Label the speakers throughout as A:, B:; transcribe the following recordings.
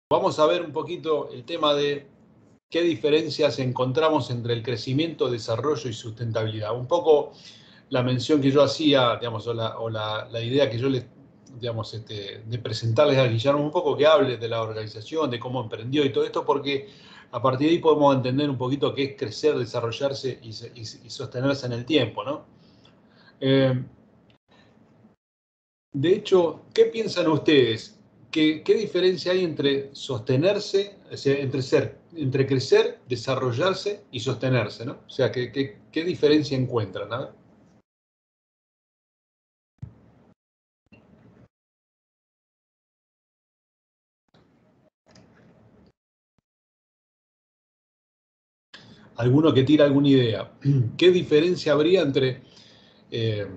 A: vamos a ver un poquito el tema de qué diferencias encontramos entre el crecimiento, desarrollo y sustentabilidad. Un poco la mención que yo hacía, digamos, o la idea que yo les, digamos, de presentarles a Guillermo, un poco que hable de la organización, de cómo emprendió y todo esto, porque a partir de ahí podemos entender un poquito qué es crecer, desarrollarse y sostenerse en el tiempo, ¿no? De hecho, ¿qué piensan ustedes? ¿Qué diferencia hay entre sostenerse, o sea, entre crecer, desarrollarse y sostenerse, ¿no? O sea, ¿qué diferencia encuentran? A ver. ¿Alguno que tira alguna idea? ¿Qué diferencia habría entre eh,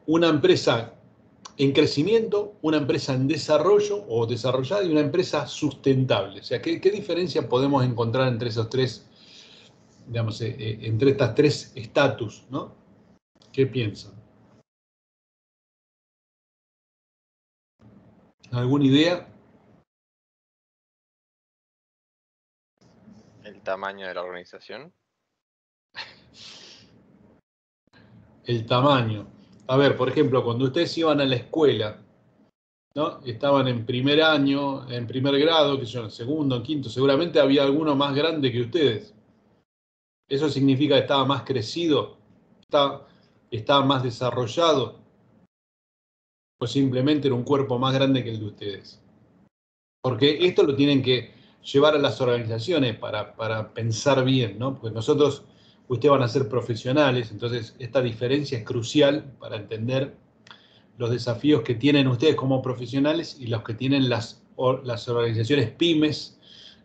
A: una empresa en crecimiento, una empresa en desarrollo o desarrollada y una empresa sustentable? O sea, ¿qué diferencia podemos encontrar entre esos tres, digamos, entre estas tres estatus, ¿no? ¿Qué piensan? ¿Alguna idea?
B: El tamaño de la organización.
A: El tamaño. A ver, por ejemplo, cuando ustedes iban a la escuela, ¿no? Estaban en primer año, en primer grado, que son en segundo, en quinto, seguramente había alguno más grande que ustedes. ¿Eso significa que estaba más crecido? ¿Estaba más desarrollado? ¿O simplemente era un cuerpo más grande que el de ustedes? Porque esto lo tienen que llevar a las organizaciones para pensar bien, ¿no? Porque nosotros, ustedes van a ser profesionales, entonces esta diferencia es crucial para entender los desafíos que tienen ustedes como profesionales y los que tienen las organizaciones pymes,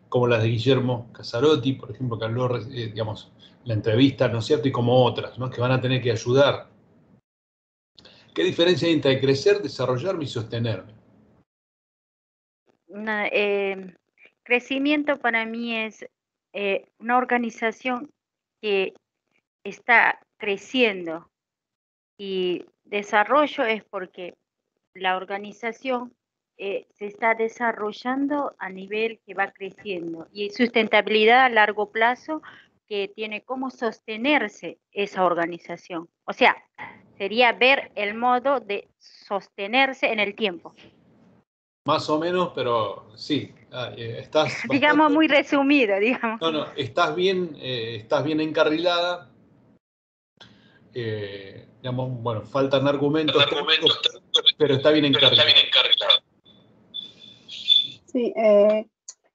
A: como las de Guillermo Casarotti, por ejemplo, que habló, digamos, la entrevista, ¿no es cierto? Y como otras, ¿no? Que van a tener que ayudar. ¿Qué diferencia hay entre crecer, desarrollarme y sostenerme?
C: Crecimiento para mí es una organización que está creciendo, y desarrollo es porque la organización se está desarrollando a nivel que va creciendo, y sustentabilidad a largo plazo, que tiene cómo sostenerse esa organización. O sea, sería ver el modo de sostenerse en el tiempo.
A: Más o menos, pero sí, estás
C: Digamos
A: bastante...
C: muy resumido, digamos.
A: No, estás bien encarrilada. Digamos, bueno, faltan argumentos técnicos, pero está bien encarrilada.
D: Sí,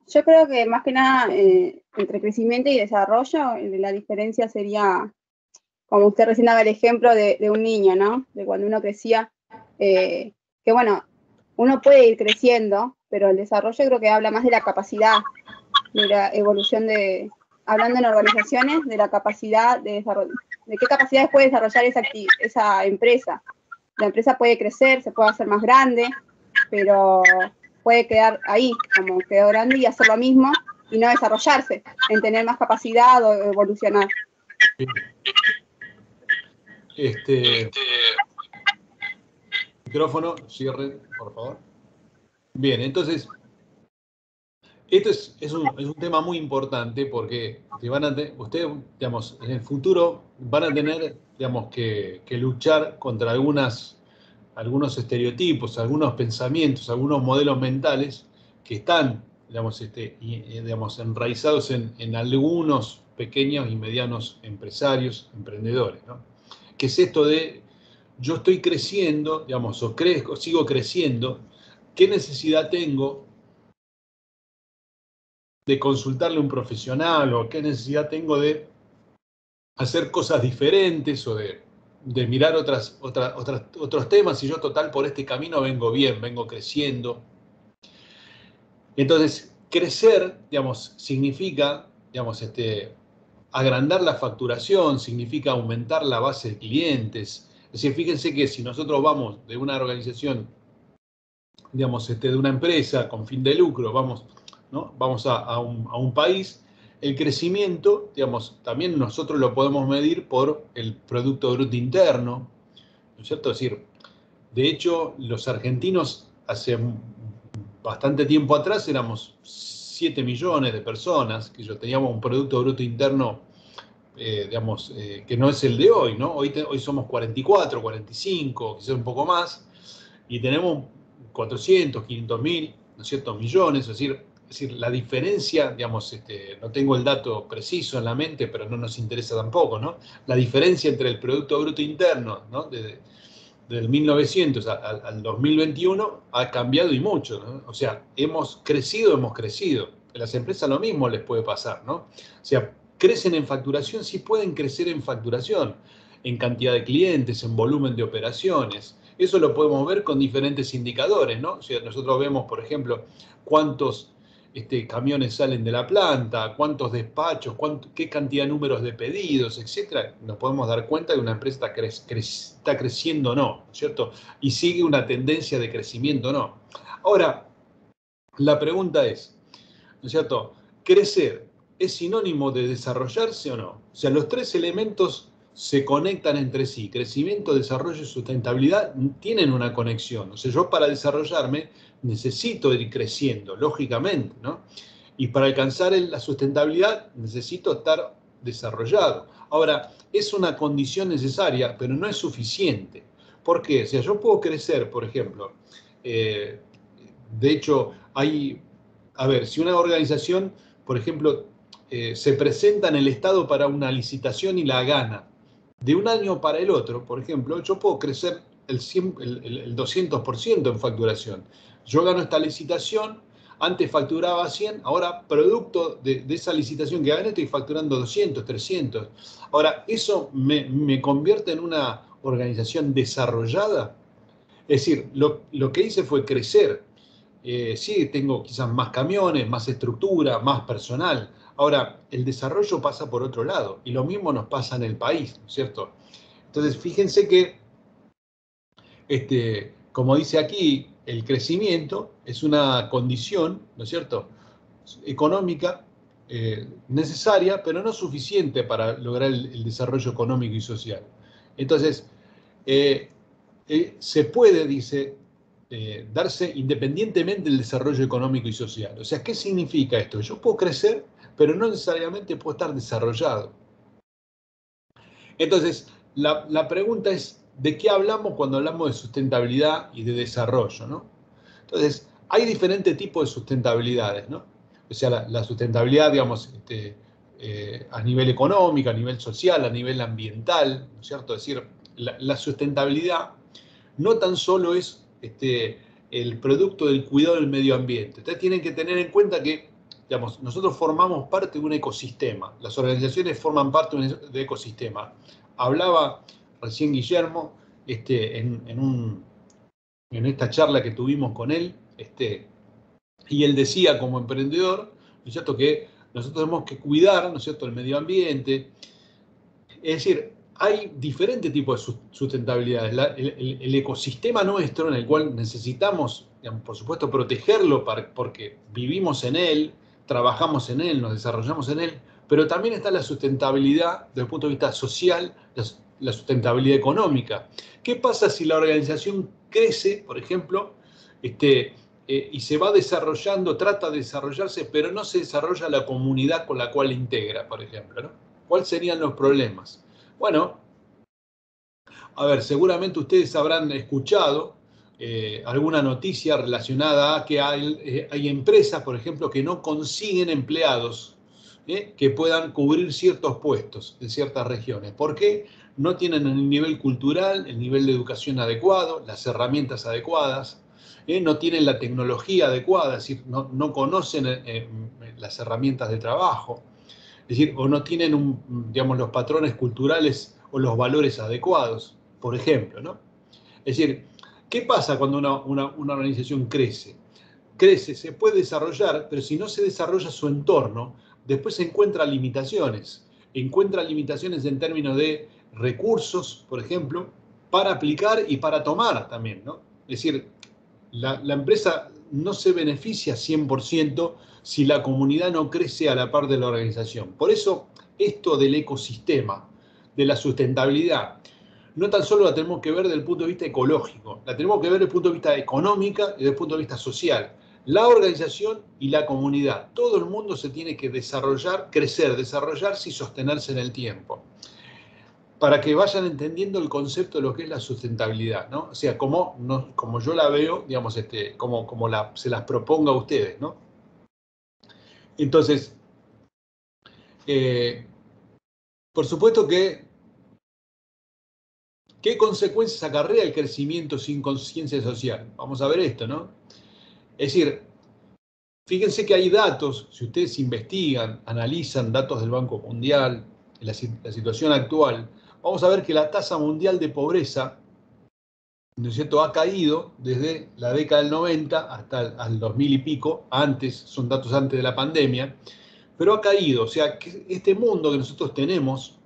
D: yo creo que más que nada entre crecimiento y desarrollo, la diferencia sería, como usted recién daba el ejemplo de un niño, ¿no? De cuando uno crecía, que bueno, uno puede ir creciendo, pero el desarrollo creo que habla más de la capacidad, de la evolución hablando en organizaciones, de la capacidad de desarrollo, de qué capacidades puede desarrollar esa empresa. La empresa puede crecer, se puede hacer más grande, pero puede quedar ahí, como quedó grande, y hacer lo mismo y no desarrollarse, en tener más capacidad o evolucionar.
A: Micrófono, cierre, por favor. Bien, entonces, esto es un tema muy importante porque ustedes, digamos, en el futuro van a tener, digamos, que luchar contra algunos estereotipos, algunos pensamientos, algunos modelos mentales que están, digamos, digamos enraizados en algunos pequeños y medianos empresarios, emprendedores, ¿no? Que es esto de yo estoy creciendo, digamos, o crezco, sigo creciendo, ¿qué necesidad tengo de consultarle a un profesional o qué necesidad tengo de hacer cosas diferentes o de mirar otros temas y yo total por este camino vengo bien, vengo creciendo? Entonces, crecer, digamos, significa, digamos, agrandar la facturación, significa aumentar la base de clientes. Es decir, fíjense que si nosotros vamos de una organización, digamos, de una empresa con fin de lucro, vamos a un país, el crecimiento, digamos, también nosotros lo podemos medir por el Producto Bruto Interno, ¿no es cierto? Es decir, de hecho, los argentinos hace bastante tiempo atrás éramos 7 millones de personas, que teníamos un Producto Bruto Interno, digamos, que no es el de hoy, ¿no? Hoy somos 44, 45, quizás un poco más, y tenemos 400, 500 mil, ¿no es cierto?, millones, es decir, la diferencia, digamos, no tengo el dato preciso en la mente, pero no nos interesa tampoco, ¿no? La diferencia entre el Producto Bruto Interno, ¿no?, del 1900 al 2021 ha cambiado y mucho, ¿no? O sea, hemos crecido. A las empresas lo mismo les puede pasar, ¿no? O sea, crecen en facturación, sí pueden crecer en facturación, en cantidad de clientes, en volumen de operaciones. Eso lo podemos ver con diferentes indicadores, ¿no? O sea, nosotros vemos, por ejemplo, cuántos camiones salen de la planta, cuántos despachos, qué cantidad de números de pedidos, etcétera. Nos podemos dar cuenta de que una empresa está creciendo o no, ¿cierto? Y sigue una tendencia de crecimiento o no. Ahora, la pregunta es, ¿no es cierto? ¿Crecer es sinónimo de desarrollarse o no? O sea, los tres elementos se conectan entre sí. Crecimiento, desarrollo y sustentabilidad tienen una conexión. O sea, yo para desarrollarme necesito ir creciendo, lógicamente, ¿no? Y para alcanzar la sustentabilidad necesito estar desarrollado. Ahora, es una condición necesaria, pero no es suficiente. ¿Por qué? O sea, yo puedo crecer, por ejemplo, de hecho, a ver, si una organización, por ejemplo, se presenta en el Estado para una licitación y la gana, de un año para el otro, por ejemplo, yo puedo crecer el 200% en facturación. Yo gano esta licitación, antes facturaba 100, ahora producto de esa licitación que gané estoy facturando 200, 300. Ahora, ¿eso me convierte en una organización desarrollada? Es decir, lo que hice fue crecer. Sí, tengo quizás más camiones, más estructura, más personal. Ahora, el desarrollo pasa por otro lado y lo mismo nos pasa en el país, ¿no es cierto? Entonces, fíjense que, como dice aquí, el crecimiento es una condición, ¿no es cierto?, económica necesaria, pero no suficiente para lograr el desarrollo económico y social. Entonces, se puede, dice, darse independientemente del desarrollo económico y social. O sea, ¿qué significa esto? Yo puedo crecer, pero no necesariamente puedo estar desarrollado. Entonces, la pregunta es, ¿de qué hablamos cuando hablamos de sustentabilidad y de desarrollo, ¿no? Entonces, hay diferentes tipos de sustentabilidades, ¿no? O sea, la sustentabilidad, digamos, a nivel económico, a nivel social, a nivel ambiental, ¿no es cierto? Es decir, la sustentabilidad no tan solo es el producto del cuidado del medio ambiente. Ustedes tienen que tener en cuenta que, digamos, nosotros formamos parte de un ecosistema. Las organizaciones forman parte de un ecosistema. Hablaba recién Guillermo en esta charla que tuvimos con él, y él decía como emprendedor, ¿no es cierto?, que nosotros tenemos que cuidar, ¿no es cierto?, el medio ambiente. Es decir, hay diferentes tipos de sustentabilidad. El ecosistema nuestro, en el cual necesitamos, digamos, por supuesto, protegerlo porque vivimos en él, trabajamos en él, nos desarrollamos en él, pero también está la sustentabilidad desde el punto de vista social, la sustentabilidad económica. ¿Qué pasa si la organización crece, por ejemplo, y se va desarrollando, trata de desarrollarse, pero no se desarrolla la comunidad con la cual integra, por ejemplo, ¿no? ¿Cuáles serían los problemas? Bueno, a ver, seguramente ustedes habrán escuchado alguna noticia relacionada a que hay empresas, por ejemplo, que no consiguen empleados que puedan cubrir ciertos puestos en ciertas regiones. ¿Por qué? No tienen el nivel cultural, el nivel de educación adecuado, las herramientas adecuadas, no tienen la tecnología adecuada, es decir, no conocen las herramientas de trabajo. Es decir, o no tienen digamos, los patrones culturales o los valores adecuados, por ejemplo, ¿no? Es decir, ¿qué pasa cuando una organización crece? Crece, se puede desarrollar, pero si no se desarrolla su entorno, después se encuentra limitaciones. Encuentra limitaciones en términos de recursos, por ejemplo, para aplicar y para tomar también, ¿no? Es decir, la empresa no se beneficia 100% si la comunidad no crece a la par de la organización. Por eso, esto del ecosistema, de la sustentabilidad, no tan solo la tenemos que ver desde el punto de vista ecológico, la tenemos que ver desde el punto de vista económico y desde el punto de vista social. la organización y la comunidad. Todo el mundo se tiene que desarrollar, crecer, desarrollarse y sostenerse en el tiempo. Para que vayan entendiendo el concepto de lo que es la sustentabilidad, ¿no? O sea, como yo la veo, digamos, como se las proponga a ustedes, ¿no? Entonces, por supuesto que, ¿qué consecuencias acarrea el crecimiento sin conciencia social? Vamos a ver esto, ¿no? Es decir, fíjense que hay datos, si ustedes investigan, analizan datos del Banco Mundial, la situación actual, vamos a ver que la tasa mundial de pobreza, ¿no es cierto?, ha caído desde la década del 90 hasta el 2000 y pico, son datos antes de la pandemia, pero ha caído. O sea, que este mundo que nosotros tenemos,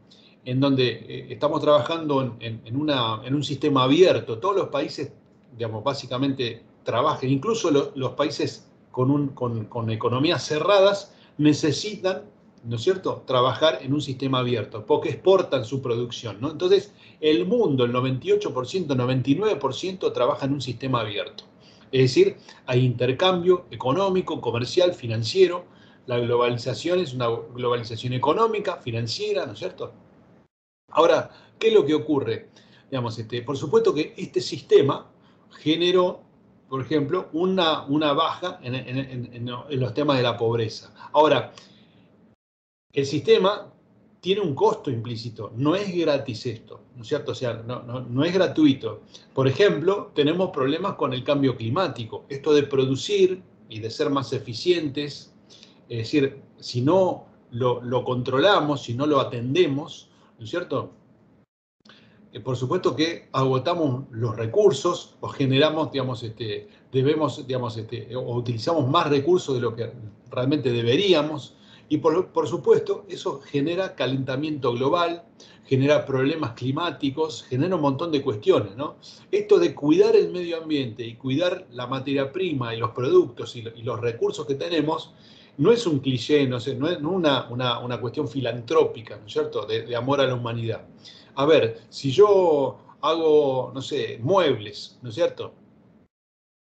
A: en donde estamos trabajando en un sistema abierto, todos los países, digamos, básicamente trabajan, incluso los países con economías cerradas, necesitan, ¿no es cierto?, trabajar en un sistema abierto, porque exportan su producción, ¿no? Entonces, el mundo, el 98%, 99% trabaja en un sistema abierto. Es decir, hay intercambio económico, comercial, financiero. La globalización es una globalización económica, financiera, ¿no es cierto? Ahora, ¿qué es lo que ocurre? Digamos, por supuesto que este sistema generó, por ejemplo, una baja en los temas de la pobreza. Ahora, el sistema tiene un costo implícito, no es gratis esto, ¿no es cierto? O sea, no es gratuito. Por ejemplo, tenemos problemas con el cambio climático. Esto de producir y de ser más eficientes, es decir, si no lo controlamos, si no lo atendemos, ¿no es cierto? Por supuesto que agotamos los recursos o generamos, digamos, o utilizamos más recursos de lo que realmente deberíamos. Y por supuesto, eso genera calentamiento global, genera problemas climáticos, genera un montón de cuestiones, ¿no? Esto de cuidar el medio ambiente y cuidar la materia prima y los productos y los recursos que tenemos, no es un cliché, no es una cuestión filantrópica, ¿no es cierto?, de amor a la humanidad. A ver, si yo hago, no sé, muebles, ¿no es cierto?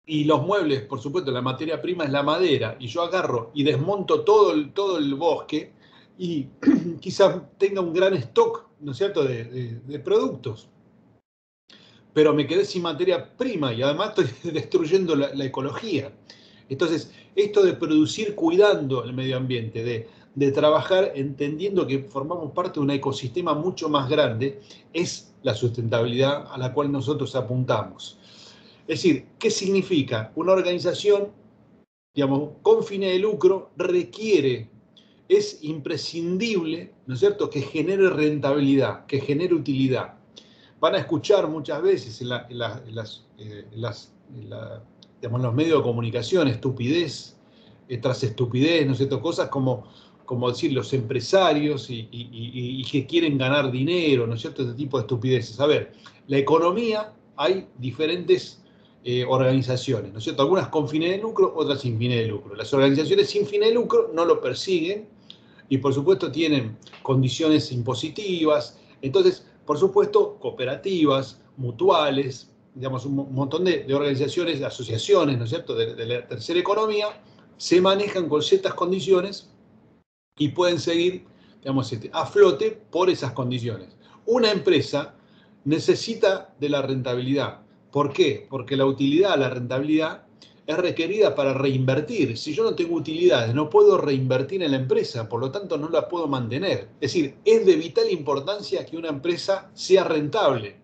A: Y los muebles, por supuesto, la materia prima es la madera, y yo agarro y desmonto todo el bosque y quizás tenga un gran stock, ¿no es cierto?, de productos. Pero me quedé sin materia prima y además estoy destruyendo la ecología. Entonces, esto de producir cuidando el medio ambiente, de trabajar entendiendo que formamos parte de un ecosistema mucho más grande, es la sustentabilidad a la cual nosotros apuntamos. Es decir, ¿qué significa? Una organización, digamos, con fines de lucro es imprescindible, ¿no es cierto?, que genere rentabilidad, que genere utilidad. Van a escuchar muchas veces en los medios de comunicación estupidez tras estupidez, ¿no es cierto?, cosas como decir los empresarios y que quieren ganar dinero, ¿no es cierto?, este tipo de estupideces. A ver, la economía, hay diferentes organizaciones, ¿no es cierto?, algunas con fines de lucro, otras sin fines de lucro. Las organizaciones sin fines de lucro no lo persiguen y por supuesto tienen condiciones impositivas. Entonces, por supuesto, cooperativas, mutuales, digamos, un montón de organizaciones, de asociaciones, ¿no es cierto?, de la tercera economía, se manejan con ciertas condiciones y pueden seguir, digamos, a flote por esas condiciones. Una empresa necesita de la rentabilidad. ¿Por qué? Porque la utilidad, la rentabilidad, es requerida para reinvertir. Si yo no tengo utilidades, no puedo reinvertir en la empresa, por lo tanto no la puedo mantener. Es decir, es de vital importancia que una empresa sea rentable.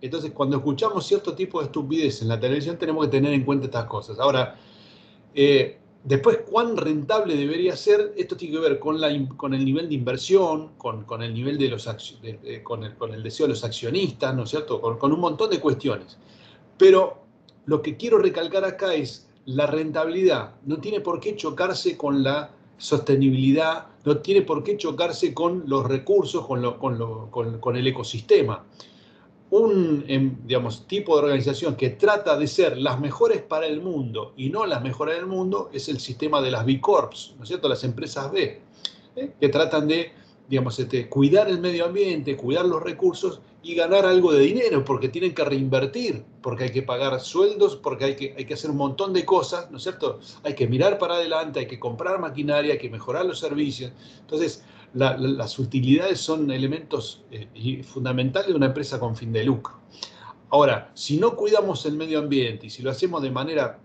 A: Entonces, cuando escuchamos cierto tipo de estupidez en la televisión, tenemos que tener en cuenta estas cosas. Ahora, después, ¿cuán rentable debería ser? Esto tiene que ver con el nivel de inversión, con el nivel con el deseo de los accionistas, ¿no es cierto?, con un montón de cuestiones. Pero lo que quiero recalcar acá es la rentabilidad. No tiene por qué chocarse con la sostenibilidad, no tiene por qué chocarse con los recursos, con el ecosistema. Un tipo de organización que trata de ser las mejores para el mundo y no las mejores del mundo es el sistema de las B Corps, ¿no es cierto?, las empresas B, que tratan de digamos, cuidar el medio ambiente, cuidar los recursos y ganar algo de dinero, porque tienen que reinvertir, porque hay que pagar sueldos, porque hay que hacer un montón de cosas, ¿no es cierto? Hay que mirar para adelante, hay que comprar maquinaria, hay que mejorar los servicios. Entonces, las utilidades son elementos fundamentales de una empresa con fin de lucro. Ahora, si no cuidamos el medio ambiente y si lo hacemos de manera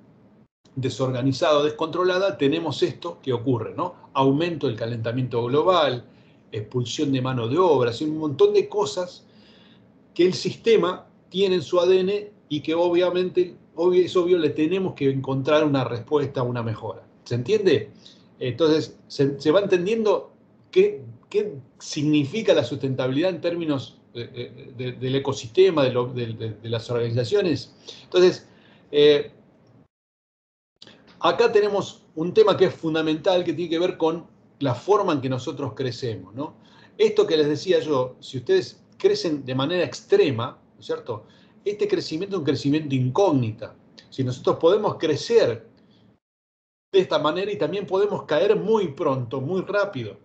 A: desorganizada o descontrolada, tenemos esto que ocurre, ¿no? Aumento del calentamiento global, expulsión de mano de obra, un montón de cosas que el sistema tiene en su ADN y que obviamente, es obvio, le tenemos que encontrar una respuesta, una mejora. ¿Se entiende? Entonces, se va entendiendo qué significa la sustentabilidad en términos del ecosistema, de las organizaciones. Entonces, acá tenemos un tema que es fundamental, que tiene que ver con la forma en que nosotros crecemos, ¿no? Esto que les decía yo, si ustedes crecen de manera extrema, ¿no es cierto? Este crecimiento es un crecimiento incógnita. Si nosotros podemos crecer de esta manera y también podemos caer muy pronto, muy rápido.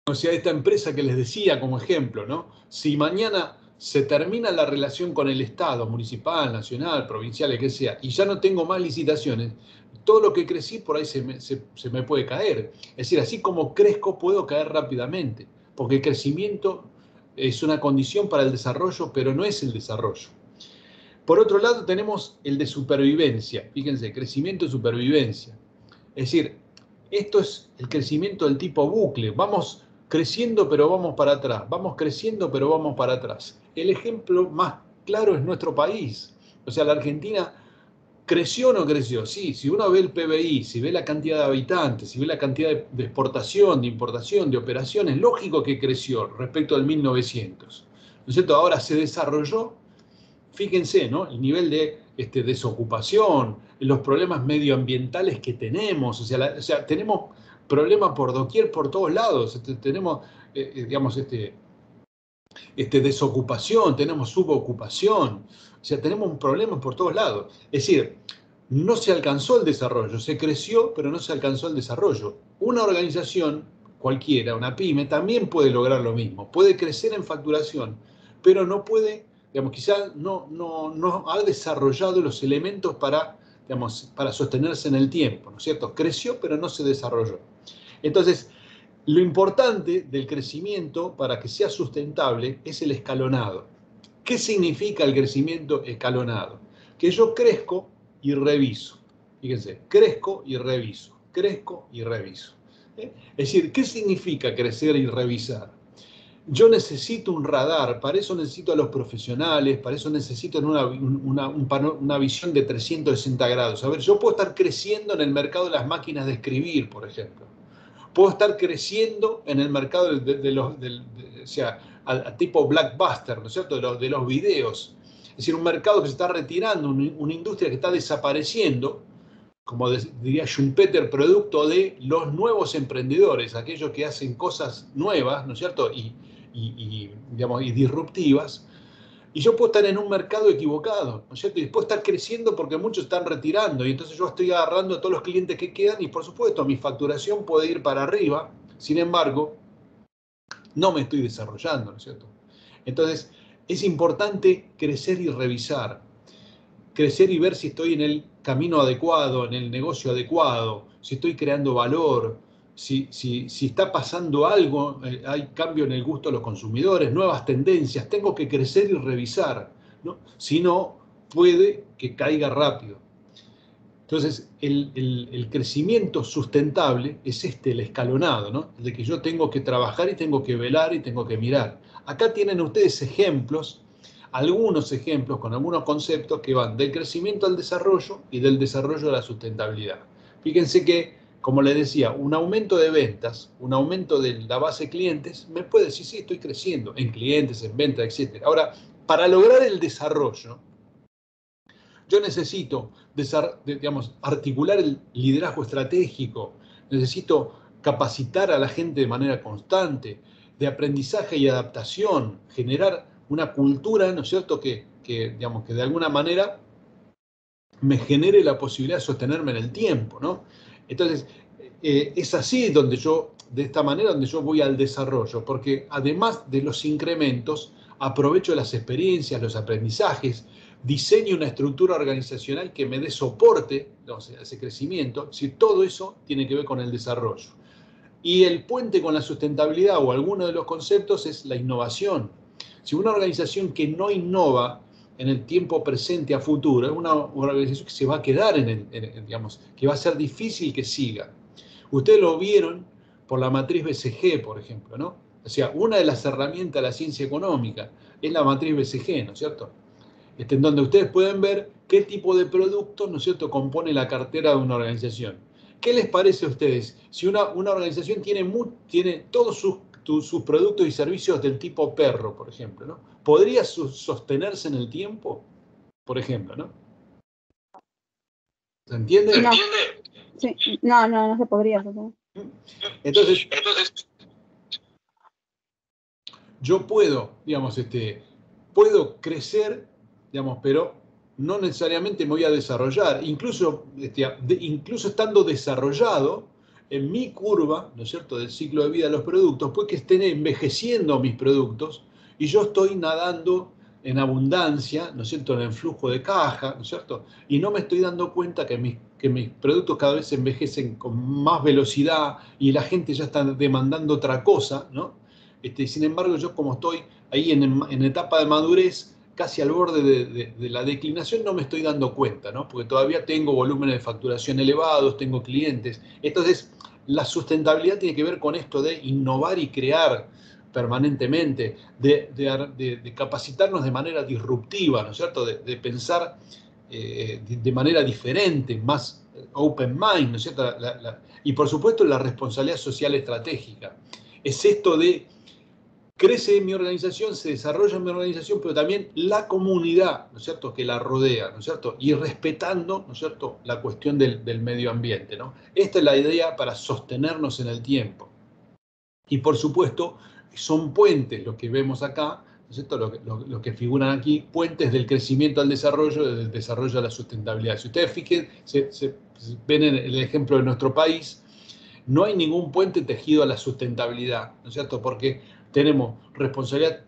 A: O sea, esta empresa que les decía como ejemplo, ¿no? Si mañana se termina la relación con el Estado, municipal, nacional, provincial, el que sea, y ya no tengo más licitaciones, todo lo que crecí por ahí se me puede caer. Es decir, así como crezco, puedo caer rápidamente, porque el crecimiento es una condición para el desarrollo, pero no es el desarrollo. Por otro lado, tenemos el de supervivencia. Fíjense, crecimiento y supervivencia. Es decir, esto es el crecimiento del tipo bucle. Vamos creciendo, pero vamos para atrás. Vamos creciendo, pero vamos para atrás. El ejemplo más claro es nuestro país. O sea, la Argentina creció o no creció. Sí, si uno ve el PBI, si ve la cantidad de habitantes, si ve la cantidad de exportación, de importación, de operaciones, lógico que creció respecto al 1900. ¿No es cierto? Ahora se desarrolló. Fíjense, ¿no? El nivel de desocupación, los problemas medioambientales que tenemos, o sea, tenemos problemas por doquier, por todos lados. Tenemos, digamos, desocupación, tenemos subocupación, o sea, tenemos un problema por todos lados. Es decir, no se alcanzó el desarrollo, se creció, pero no se alcanzó el desarrollo. Una organización cualquiera, una pyme, también puede lograr lo mismo, puede crecer en facturación, pero no puede, digamos, quizás no ha desarrollado los elementos para, digamos, para sostenerse en el tiempo, ¿no es cierto? Creció, pero no se desarrolló. Entonces, lo importante del crecimiento para que sea sustentable es el escalonado. ¿Qué significa el crecimiento escalonado? Que yo crezco y reviso. Fíjense, crezco y reviso, crezco y reviso. Es decir, ¿qué significa crecer y revisar? Yo necesito un radar, para eso necesito a los profesionales, para eso necesito una visión de 360 grados. A ver, yo puedo estar creciendo en el mercado de las máquinas de escribir, por ejemplo. Puedo estar creciendo en el mercado o sea, a tipo blockbuster, ¿no es cierto?, de los videos. Es decir, un mercado que se está retirando, una industria que está desapareciendo, como diría Schumpeter, producto de los nuevos emprendedores, aquellos que hacen cosas nuevas, ¿no es cierto?, digamos, y disruptivas. Y yo puedo estar en un mercado equivocado, ¿no es cierto? Y puedo estar creciendo porque muchos están retirando y entonces yo estoy agarrando a todos los clientes que quedan y por supuesto mi facturación puede ir para arriba, sin embargo, no me estoy desarrollando, ¿no es cierto? Entonces, es importante crecer y revisar, crecer y ver si estoy en el camino adecuado, en el negocio adecuado, si estoy creando valor, si está pasando algo, hay cambio en el gusto de los consumidores, nuevas tendencias, tengo que crecer y revisar, ¿no? Si no, puede que caiga rápido. Entonces, el crecimiento sustentable es el escalonado, ¿no? El de que yo tengo que trabajar y tengo que velar y tengo que mirar. Acá tienen ustedes ejemplos, algunos ejemplos con algunos conceptos que van del crecimiento al desarrollo y del desarrollo a la sustentabilidad. Fíjense que, como les decía, un aumento de ventas, un aumento de la base de clientes, me puede decir, sí, estoy creciendo en clientes, en ventas, etc. Ahora, para lograr el desarrollo, yo necesito, digamos, articular el liderazgo estratégico, necesito capacitar a la gente de manera constante, de aprendizaje y adaptación, generar una cultura, ¿no es cierto?, digamos, que de alguna manera me genere la posibilidad de sostenerme en el tiempo, ¿no? Entonces, es así donde yo de esta manera donde yo voy al desarrollo, porque además de los incrementos, aprovecho las experiencias, los aprendizajes, diseño una estructura organizacional que me dé soporte, o sea, ese crecimiento. Si todo eso tiene que ver con el desarrollo. Y el puente con la sustentabilidad o alguno de los conceptos es la innovación. Si una organización que no innova en el tiempo presente a futuro, es una organización que se va a quedar digamos, que va a ser difícil que siga. Ustedes lo vieron por la matriz BCG, por ejemplo, ¿no? O sea, una de las herramientas de la ciencia económica es la matriz BCG, ¿no es cierto? En donde ustedes pueden ver qué tipo de productos, ¿no es cierto?, compone la cartera de una organización. ¿Qué les parece a ustedes si una organización tiene todos sus productos y servicios del tipo perro, por ejemplo, ¿no? ¿Podría sostenerse en el tiempo? Por ejemplo, ¿no? ¿Se entiende?
D: No, sí, no se podría.
A: Entonces, yo puedo, digamos, puedo crecer, digamos, pero no necesariamente me voy a desarrollar. Incluso estando desarrollado, en mi curva, ¿no es cierto?, del ciclo de vida de los productos, puede que estén envejeciendo mis productos y yo estoy nadando en abundancia, ¿no es cierto?, en el flujo de caja, ¿no es cierto? Y no me estoy dando cuenta que mis productos cada vez envejecen con más velocidad y la gente ya está demandando otra cosa, ¿no? Sin embargo, yo como estoy ahí en etapa de madurez, casi al borde de la declinación, no me estoy dando cuenta, ¿no? Porque todavía tengo volúmenes de facturación elevados, tengo clientes. Entonces, la sustentabilidad tiene que ver con esto de innovar y crear permanentemente, de capacitarnos de manera disruptiva, ¿no es cierto? De pensar de manera diferente, más open mind, ¿no es cierto? Y por supuesto la responsabilidad social estratégica. Es esto de crece mi organización, se desarrolla mi organización, pero también la comunidad, ¿no es cierto?, que la rodea, ¿no es cierto?, y respetando, ¿no es cierto?, la cuestión del medio ambiente, ¿no? Esta es la idea para sostenernos en el tiempo. Y por supuesto, son puentes los que vemos acá, ¿no es cierto?, lo que figuran aquí, puentes del crecimiento al desarrollo, del desarrollo a la sustentabilidad. Si ustedes ven en el ejemplo de nuestro país, no hay ningún puente tejido a la sustentabilidad, ¿no es cierto?, porque tenemos responsabilidad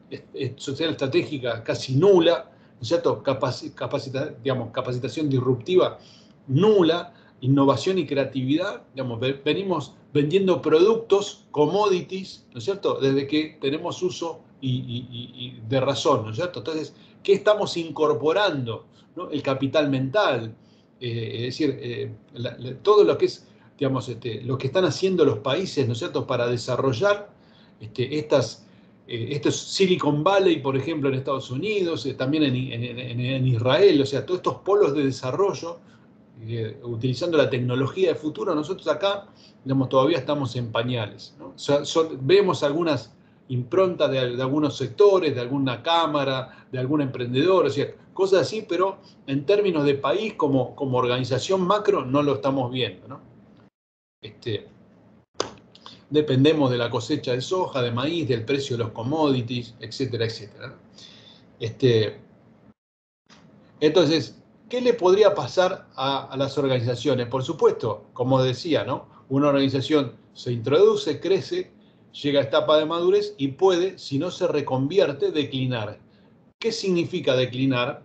A: social estratégica casi nula, ¿no es cierto?, capacitación disruptiva nula, innovación y creatividad, digamos, venimos vendiendo productos, commodities, ¿no es cierto?, desde que tenemos uso y de razón, ¿no es cierto? Entonces, ¿qué estamos incorporando? ¿No? El capital mental, es decir, todo lo que es, digamos, lo que están haciendo los países, ¿no es cierto?, para desarrollar estos Silicon Valley, por ejemplo, en Estados Unidos, también en Israel, o sea, todos estos polos de desarrollo, utilizando la tecnología de futuro. Nosotros acá, digamos, todavía estamos en pañales, ¿no? Vemos algunas improntas de algunos sectores, de alguna cámara, de algún emprendedor, o sea, cosas así, pero en términos de país como organización macro no lo estamos viendo, ¿no? Dependemos de la cosecha de soja, de maíz, del precio de los commodities, etcétera, etcétera. Entonces, ¿qué le podría pasar a las organizaciones? Por supuesto, como decía, ¿no? Una organización se introduce, crece, llega a etapa de madurez y puede, si no se reconvierte, declinar. ¿Qué significa declinar?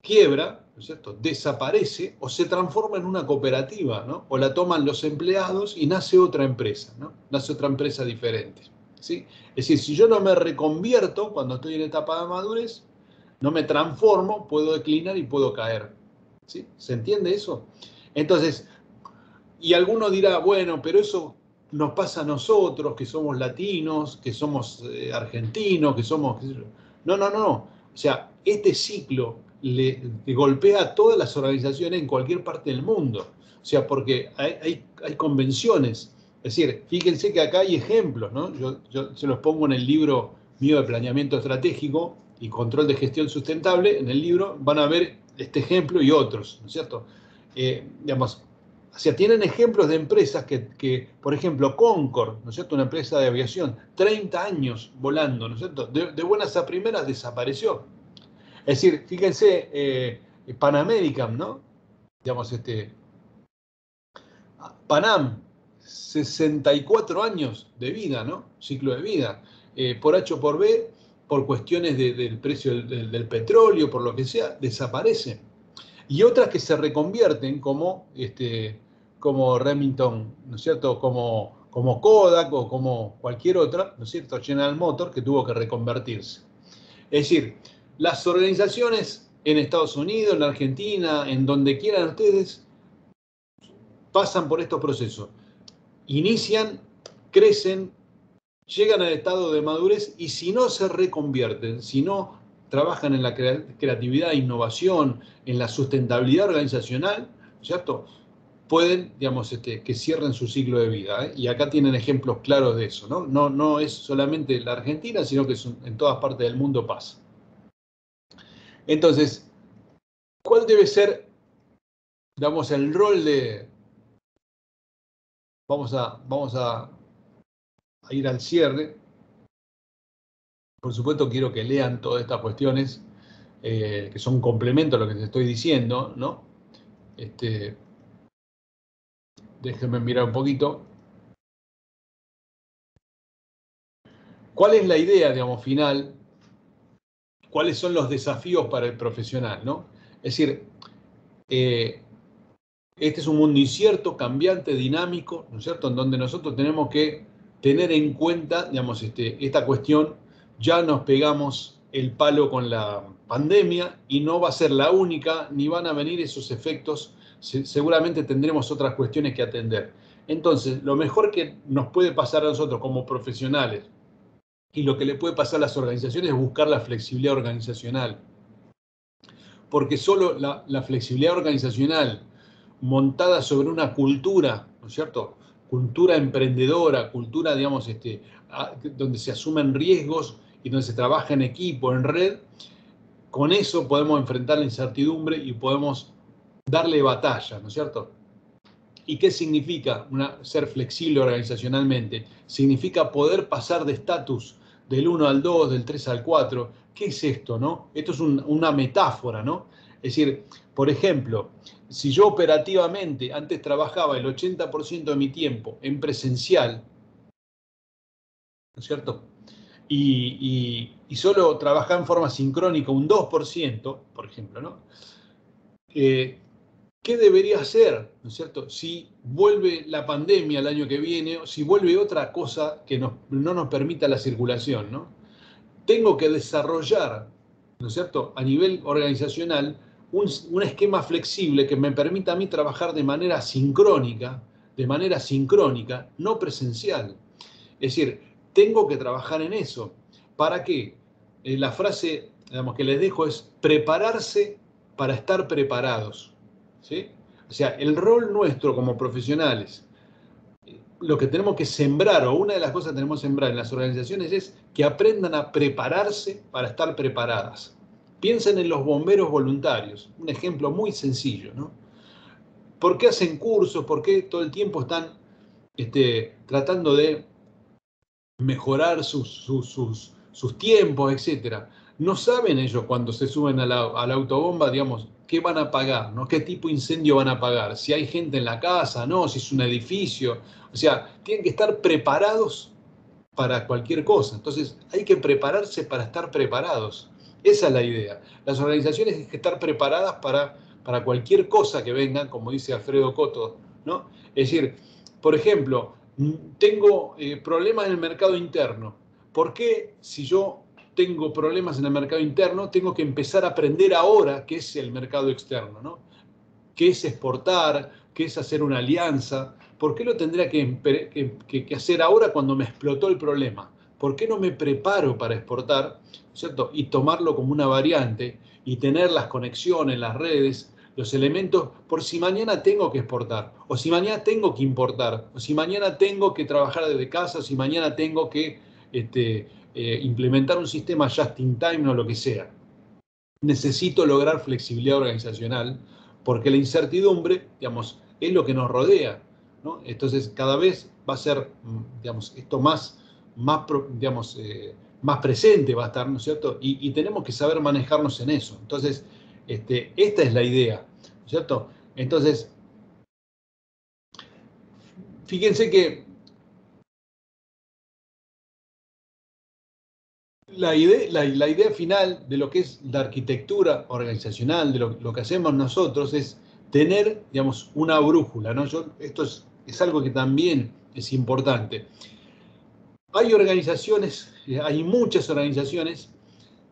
A: Quiebra, ¿no es cierto?, desaparece o se transforma en una cooperativa, ¿no? O la toman los empleados y nace otra empresa, ¿no? Nace otra empresa diferente, ¿sí? Es decir, si yo no me reconvierto cuando estoy en etapa de madurez, no me transformo, puedo declinar y puedo caer, ¿sí? ¿Se entiende eso? Entonces, y alguno dirá, bueno, pero eso nos pasa a nosotros, que somos latinos, que somos argentinos, que somos... qué sé yo. No. O sea, este ciclo le golpea a todas las organizaciones en cualquier parte del mundo. O sea, porque hay convenciones. Es decir, fíjense que acá hay ejemplos, ¿no? Yo se los pongo en el libro mío de planeamiento estratégico y control de gestión sustentable. En el libro van a ver este ejemplo y otros, ¿no es cierto? Digamos, o sea, tienen ejemplos de empresas que, por ejemplo, Concorde, ¿no es cierto?, una empresa de aviación, 30 años volando, ¿no es cierto?, de buenas a primeras desapareció. Es decir, fíjense, Pan American, ¿no? Digamos, Panam, 64 años de vida, ¿no? Ciclo de vida. Por H o por B, por cuestiones del precio del petróleo, por lo que sea, desaparecen. Y otras que se reconvierten como Remington, ¿no es cierto? Como Kodak o como cualquier otra, ¿no es cierto? General Motors, que tuvo que reconvertirse. Es decir, las organizaciones en Estados Unidos, en Argentina, en donde quieran ustedes, pasan por estos procesos. Inician, crecen, llegan al estado de madurez y si no se reconvierten, si no trabajan en la creatividad, innovación, en la sustentabilidad organizacional, ¿cierto? Pueden, digamos, que cierren su ciclo de vida, ¿eh? Y acá tienen ejemplos claros de eso, ¿no? No es solamente la Argentina, sino que en todas partes del mundo pasa. Entonces, ¿cuál debe ser, digamos, el rol de... Vamos a ir al cierre. Por supuesto, quiero que lean todas estas cuestiones, que son complemento a lo que les estoy diciendo, ¿no? Déjenme mirar un poquito. ¿Cuál es la idea, digamos, final? ¿Cuáles son los desafíos para el profesional, ¿no? Es decir, este es un mundo incierto, cambiante, dinámico, ¿no es cierto?, en donde nosotros tenemos que tener en cuenta, digamos, esta cuestión. Ya nos pegamos el palo con la pandemia y no va a ser la única, ni van a venir esos efectos. Seguramente tendremos otras cuestiones que atender. Entonces, lo mejor que nos puede pasar a nosotros como profesionales y lo que le puede pasar a las organizaciones es buscar la flexibilidad organizacional. Porque solo la flexibilidad organizacional montada sobre una cultura, ¿no es cierto?, cultura emprendedora, cultura, digamos, donde se asumen riesgos y donde se trabaja en equipo, en red, con eso podemos enfrentar la incertidumbre y podemos darle batalla, ¿no es cierto? ¿Y qué significa ser flexible organizacionalmente? Significa poder pasar de estatus del 1 al 2, del 3 al 4. ¿Qué es esto, no? Esto es una metáfora, ¿no? Es decir, por ejemplo, si yo operativamente antes trabajaba el 80% de mi tiempo en presencial, ¿no es cierto?, y solo trabajaba en forma sincrónica un 2%, por ejemplo, ¿no? ¿Qué debería hacer, ¿no es cierto?, si vuelve la pandemia el año que viene, o si vuelve otra cosa que no nos permita la circulación, ¿no? Tengo que desarrollar, ¿no es cierto?, a nivel organizacional, un esquema flexible que me permita a mí trabajar de manera sincrónica, no presencial. Es decir, tengo que trabajar en eso. ¿Para qué? La frase, digamos, que les dejo es prepararse para estar preparados, ¿sí? O sea, el rol nuestro como profesionales, lo que tenemos que sembrar, o una de las cosas que tenemos que sembrar en las organizaciones es que aprendan a prepararse para estar preparadas. Piensen en los bomberos voluntarios, un ejemplo muy sencillo, ¿no? ¿Por qué hacen cursos? ¿Por qué todo el tiempo están tratando de mejorar sus tiempos, etcétera? No saben ellos cuando se suben a la autobomba, digamos, qué van a pagar, ¿no? ¿Qué tipo de incendio van a pagar? Si hay gente en la casa, ¿no? Si es un edificio. O sea, tienen que estar preparados para cualquier cosa. Entonces, hay que prepararse para estar preparados. Esa es la idea. Las organizaciones tienen que estar preparadas para cualquier cosa que venga, como dice Alfredo Coto, ¿no? Es decir, por ejemplo, tengo problemas en el mercado interno. ¿Por qué, si yo tengo problemas en el mercado interno, tengo que empezar a aprender ahora qué es el mercado externo, ¿no? ¿Qué es exportar? ¿Qué es hacer una alianza? ¿Por qué lo tendría que hacer ahora cuando me explotó el problema? ¿Por qué no me preparo para exportar, ¿cierto?, y tomarlo como una variante y tener las conexiones, las redes, los elementos, por si mañana tengo que exportar, o si mañana tengo que importar, o si mañana tengo que trabajar desde casa, o si mañana tengo que implementar un sistema just in time o lo que sea? Necesito lograr flexibilidad organizacional porque la incertidumbre, digamos, es lo que nos rodea, ¿no? Entonces, cada vez va a ser, digamos, esto más presente va a estar, ¿no es cierto? Y tenemos que saber manejarnos en eso. Entonces, esta es la idea, ¿no es cierto? Entonces, fíjense que la idea final de lo que es la arquitectura organizacional, de lo que hacemos nosotros, es tener, digamos, una brújula, ¿no? Esto es algo que también es importante. Hay organizaciones, hay muchas organizaciones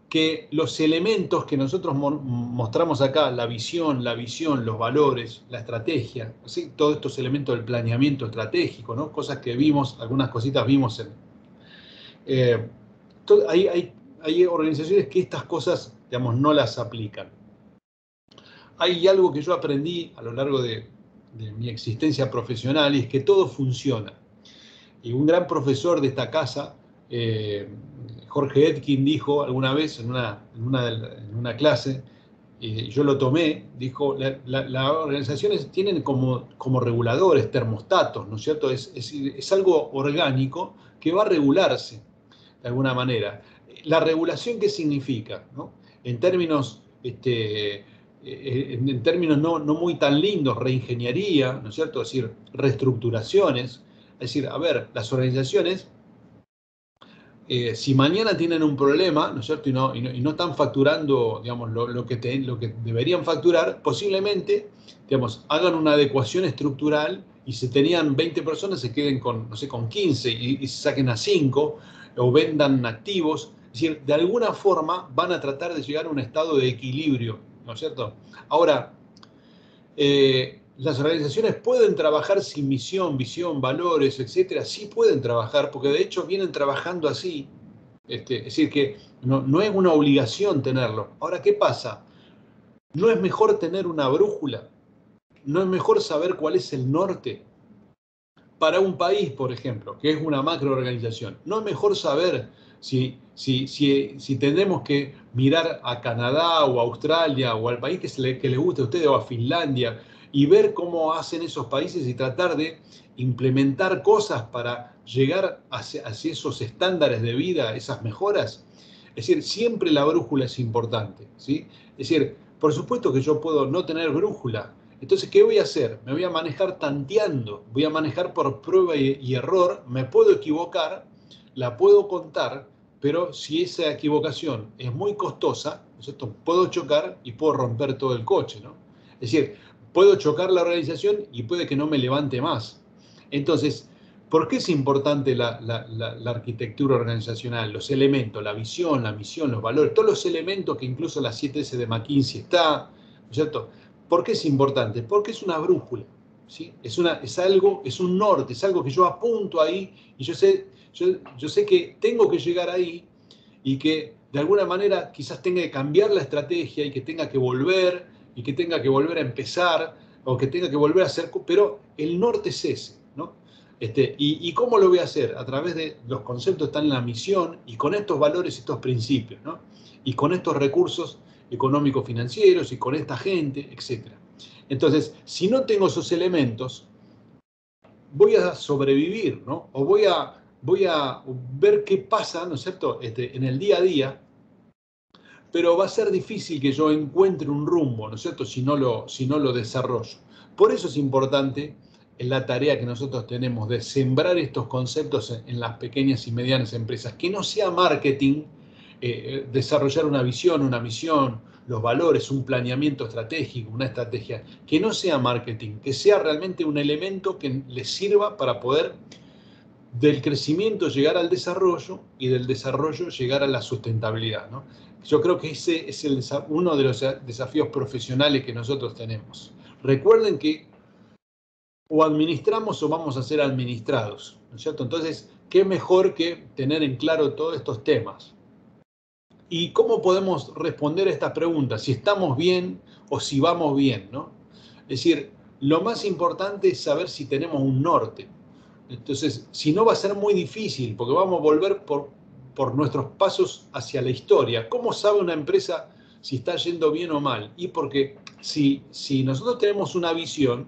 A: que los elementos que nosotros mostramos acá, la visión, los valores, la estrategia, ¿sí? Todos estos elementos del planeamiento estratégico, ¿no? Cosas que vimos, algunas cositas vimos hay organizaciones que estas cosas, digamos, no las aplican. Hay algo que yo aprendí a lo largo de mi existencia profesional y es que todo funciona. Y un gran profesor de esta casa, Jorge Etkin, dijo alguna vez en una clase, yo lo tomé, dijo, las organizaciones tienen como reguladores, termostatos, ¿no es cierto? Es algo orgánico que va a regularse de alguna manera. ¿La regulación qué significa? ¿No? En términos, en términos no muy tan lindos, reingeniería, ¿no es cierto? Es decir, reestructuraciones. Es decir, a ver, las organizaciones, si mañana tienen un problema, ¿no es cierto? Y no están facturando, digamos, lo que deberían facturar, posiblemente, digamos, hagan una adecuación estructural y si tenían 20 personas se queden con, no sé, con 15 y se saquen a 5 o vendan activos. Es decir, de alguna forma van a tratar de llegar a un estado de equilibrio, ¿no es cierto? Ahora, las organizaciones pueden trabajar sin misión, visión, valores, etcétera. Sí pueden trabajar, porque de hecho vienen trabajando así. Es decir, que no es una obligación tenerlo. Ahora, ¿qué pasa? ¿No es mejor tener una brújula? ¿No es mejor saber cuál es el norte? Para un país, por ejemplo, que es una macroorganización, ¿no es mejor saber si tendremos que mirar a Canadá o a Australia o al país que le guste a ustedes o a Finlandia y ver cómo hacen esos países y tratar de implementar cosas para llegar hacia esos estándares de vida, esas mejoras? Es decir, siempre la brújula es importante, ¿sí? Es decir, por supuesto que yo puedo no tener brújula. Entonces, ¿qué voy a hacer? Me voy a manejar tanteando, voy a manejar por prueba y error, me puedo equivocar, la puedo contar, pero si esa equivocación es muy costosa, ¿no es cierto? Puedo chocar y puedo romper todo el coche, ¿no? Es decir, puedo chocar la organización y puede que no me levante más. Entonces, ¿por qué es importante la arquitectura organizacional? Los elementos, la visión, la misión, los valores, todos los elementos que incluso la 7S de McKinsey está, ¿no es cierto? ¿Por qué es importante? Porque es una brújula, ¿sí? Es un norte, es algo que yo apunto ahí y yo sé que tengo que llegar ahí y que de alguna manera quizás tenga que cambiar la estrategia y que tenga que volver a empezar o que tenga que volver a hacer, pero el norte es ese, ¿no? ¿Y cómo lo voy a hacer? A través de los conceptos que están en la misión y con estos valores y estos principios, ¿no? Y con estos recursos económicos financieros y con esta gente, etc. Entonces, si no tengo esos elementos, voy a sobrevivir, ¿no? O voy a ver qué pasa, ¿no es cierto?, en el día a día, pero va a ser difícil que yo encuentre un rumbo, ¿no es cierto?, si no lo desarrollo. Por eso es importante en la tarea que nosotros tenemos de sembrar estos conceptos en las pequeñas y medianas empresas, que no sea marketing, desarrollar una visión, una misión, los valores, un planeamiento estratégico, una estrategia, que no sea marketing, que sea realmente un elemento que les sirva para poder del crecimiento llegar al desarrollo y del desarrollo llegar a la sustentabilidad, ¿no? Yo creo que ese es uno de los desafíos profesionales que nosotros tenemos. Recuerden que o administramos o vamos a ser administrados, ¿no es cierto? Entonces, ¿qué mejor que tener en claro todos estos temas? ¿Y cómo podemos responder a estas preguntas? Si estamos bien o si vamos bien, ¿no? Es decir, lo más importante es saber si tenemos un norte. Entonces, si no va a ser muy difícil, porque vamos a volver por nuestros pasos hacia la historia. ¿Cómo sabe una empresa si está yendo bien o mal? Y porque si nosotros tenemos una visión,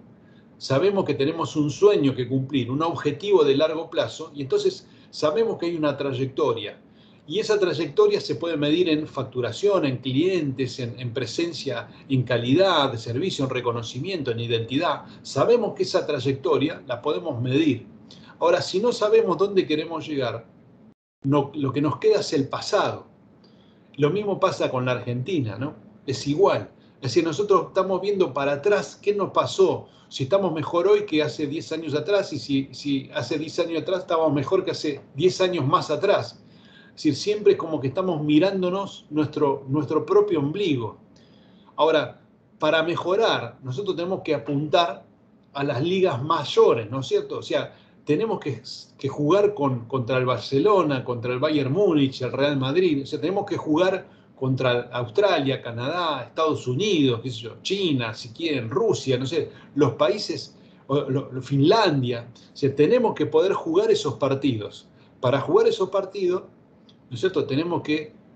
A: sabemos que tenemos un sueño que cumplir, un objetivo de largo plazo, y entonces sabemos que hay una trayectoria. Y esa trayectoria se puede medir en facturación, en clientes, en presencia, en calidad de servicio, en reconocimiento, en identidad. Sabemos que esa trayectoria la podemos medir. Ahora, si no sabemos dónde queremos llegar, lo que nos queda es el pasado. Lo mismo pasa con la Argentina, ¿no? Es igual. Es decir, nosotros estamos viendo para atrás qué nos pasó, si estamos mejor hoy que hace 10 años atrás, y si hace 10 años atrás estábamos mejor que hace 10 años más atrás. Es decir, siempre es como que estamos mirándonos nuestro propio ombligo. Ahora, para mejorar, nosotros tenemos que apuntar a las ligas mayores, ¿no es cierto? O sea, tenemos que jugar contra el Barcelona, contra el Bayern Múnich, el Real Madrid. O sea, tenemos que jugar contra Australia, Canadá, Estados Unidos, qué sé yo, China, si quieren, Rusia, no sé, los países, Finlandia. O sea, tenemos que poder jugar esos partidos. Para jugar esos partidos, ¿no es cierto?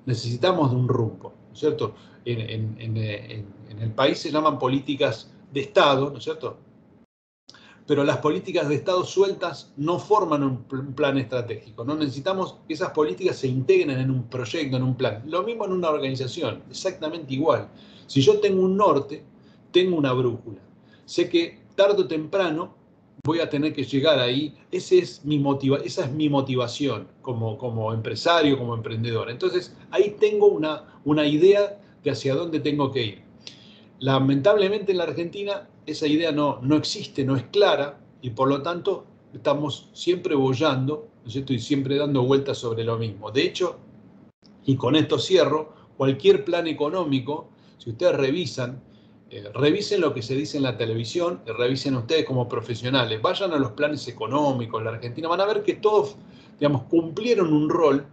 A: Necesitamos de un rumbo, ¿no es cierto? En el país se llaman políticas de Estado, ¿no es cierto? Pero las políticas de Estado sueltas no forman un plan estratégico. No necesitamos que esas políticas se integren en un proyecto, en un plan. Lo mismo en una organización, exactamente igual. Si yo tengo un norte, tengo una brújula. Sé que tarde o temprano voy a tener que llegar ahí. Esa es mi motivación como empresario, como emprendedor. Entonces, ahí tengo una idea de hacia dónde tengo que ir. Lamentablemente en la Argentina esa idea no existe, no es clara, y por lo tanto estamos siempre boyando, ¿no es cierto? Y siempre dando vueltas sobre lo mismo. De hecho, y con esto cierro, cualquier plan económico, si ustedes revisen lo que se dice en la televisión, y revisen ustedes como profesionales, vayan a los planes económicos de la Argentina, van a ver que todos, digamos, cumplieron un rol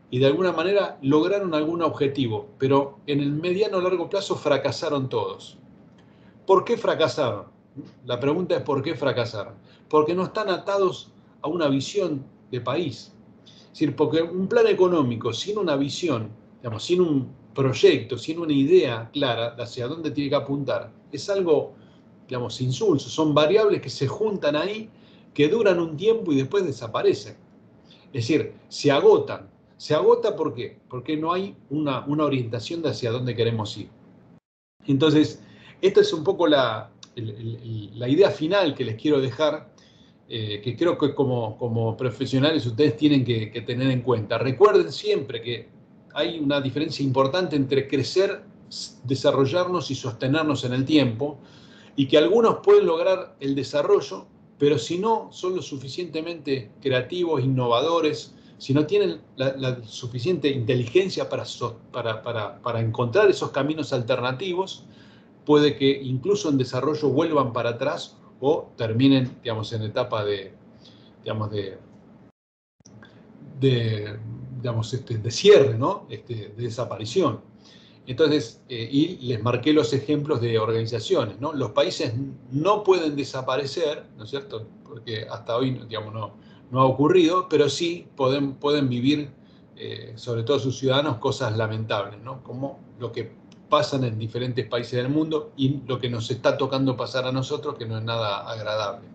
A: y de alguna manera lograron algún objetivo, pero en el mediano o largo plazo fracasaron todos. ¿Por qué fracasaron? La pregunta es ¿por qué fracasaron? Porque no están atados a una visión de país. Es decir, porque un plan económico sin una visión, digamos, sin un proyecto, sin una idea clara de hacia dónde tiene que apuntar, es algo, digamos, insulso. Son variables que se juntan ahí, que duran un tiempo y después desaparecen. Es decir, se agotan. ¿Se agota por qué? Porque no hay una orientación de hacia dónde queremos ir. Entonces, esta es un poco la idea final que les quiero dejar, que creo que como profesionales ustedes tienen que tener en cuenta. Recuerden siempre que hay una diferencia importante entre crecer, desarrollarnos y sostenernos en el tiempo, y que algunos pueden lograr el desarrollo, pero si no son lo suficientemente creativos, innovadores, si no tienen la suficiente inteligencia para encontrar esos caminos alternativos, puede que incluso en desarrollo vuelvan para atrás o terminen, digamos, en etapa de cierre, ¿no? De desaparición. Entonces, y les marqué los ejemplos de organizaciones, ¿no? Los países no pueden desaparecer, ¿no es cierto? Porque hasta hoy, digamos, no ha ocurrido, pero sí pueden vivir, sobre todo sus ciudadanos, cosas lamentables, ¿no? Como lo que pasan en diferentes países del mundo y lo que nos está tocando pasar a nosotros, que no es nada agradable.